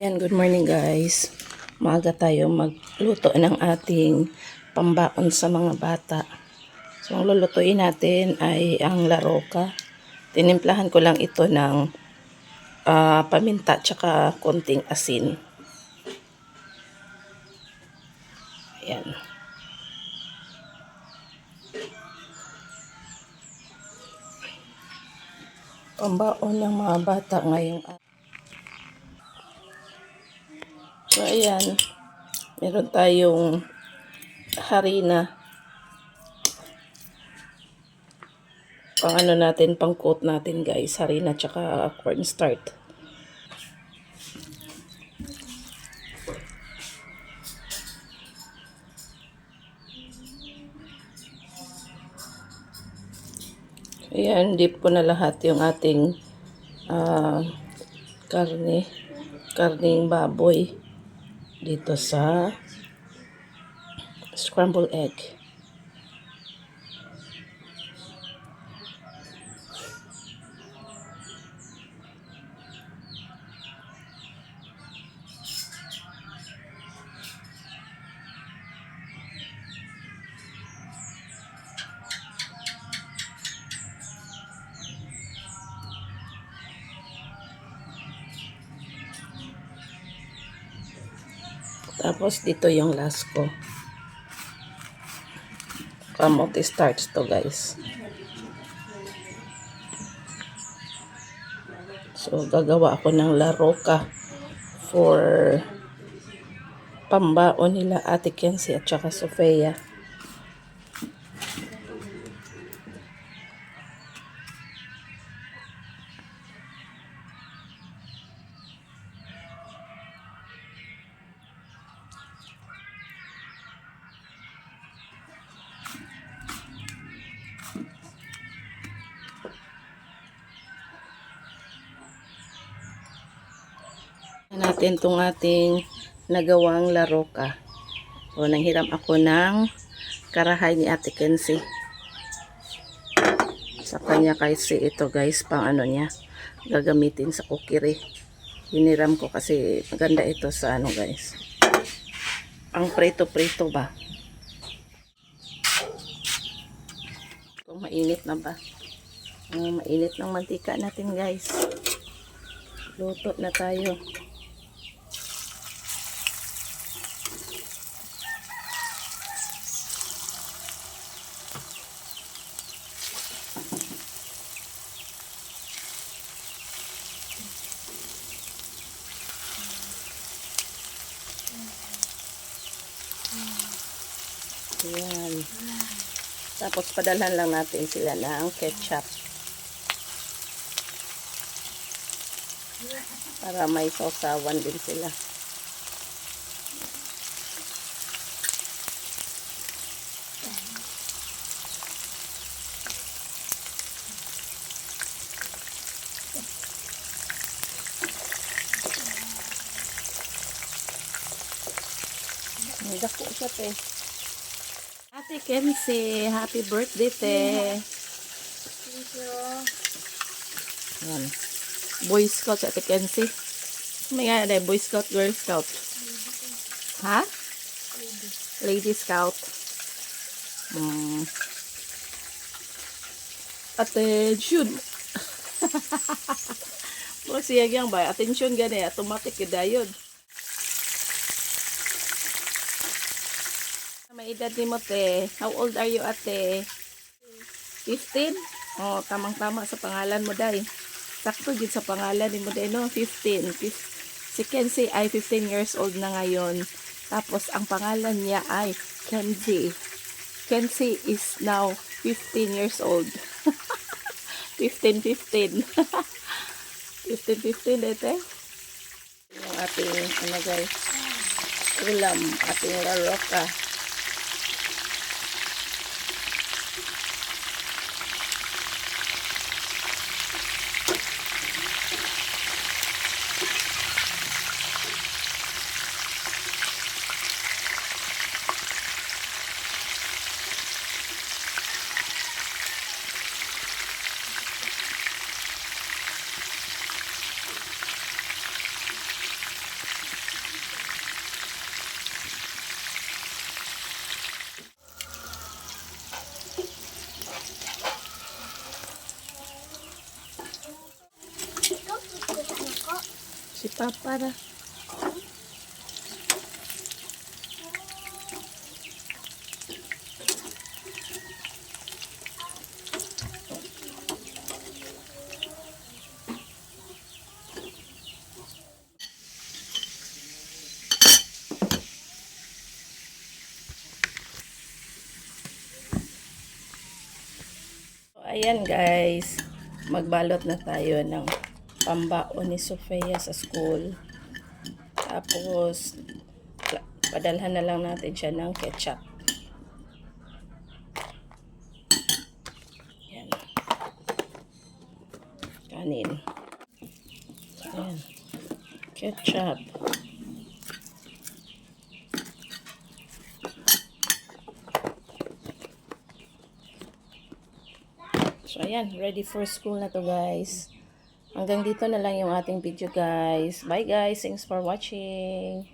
And good morning guys. Maaga tayo magluto ng ating pambaon sa mga bata. So ang lulutuin natin ay ang laroka. Tinimplahan ko lang ito ng paminta tsaka konting asin. Ayan. Pambaon ng mga bata ngayong So ayan. Meron tayong harina. Pang ano natin, pang coat natin guys. Harina tsaka cornstarch. Ayan, dip ko na lahat yung ating karning baboy dito sa scrambled egg. Tapos dito yung last ko. Kamote starch to guys. So gagawa ako ng laroka for pambaon nila Ate Kenzie at saka Sofia. Natin itong ating nagawang laroka. So, nanghiram ako ng karahay ni Ate Kenzie. Sa kanya kasi ito guys, pang ano niya, gagamitin sa kukiri. Hiniram ko kasi maganda ito sa ano guys. Pang prito-prito ba? Kung mainit na ba? Mainit ng mantika natin guys. Luto na tayo. Ayan. Tapos padalhan lang natin sila ng ketchup. Para may sausawan din sila. May dako siya te. Ate Kenzie, happy birthday te. Thank you. Ayan. Boy Scout si Ate Kenzie. May nga na Boy Scout, Girl Scout. Ha? Lady Scout. Attention. Mo siya gyang ba? Attention gani, automatic gyud. May edad ni mo te. How old are you ate? 15? Oh, tamang-tama sa pangalan mo day. Sakto gid sa pangalan ni mo day no, 15. Si Kenzie ay 15 years old na ngayon. Tapos ang pangalan niya ay Kenzie. Kenzie is now 15 years old. 15. 15 dete. Yung ating ano guys, ulam, ating laroka. Papa na. So, ayan guys, magbalot na tayo ng pambaon ni Sofia sa school. Tapos, padalhan na lang natin siya ng ketchup. Yan. Kanin. Ayan. Ketchup. So, ayan. Ready for school na to, guys. Hanggang dito na lang yung ating video, guys. Bye, guys. Thanks for watching.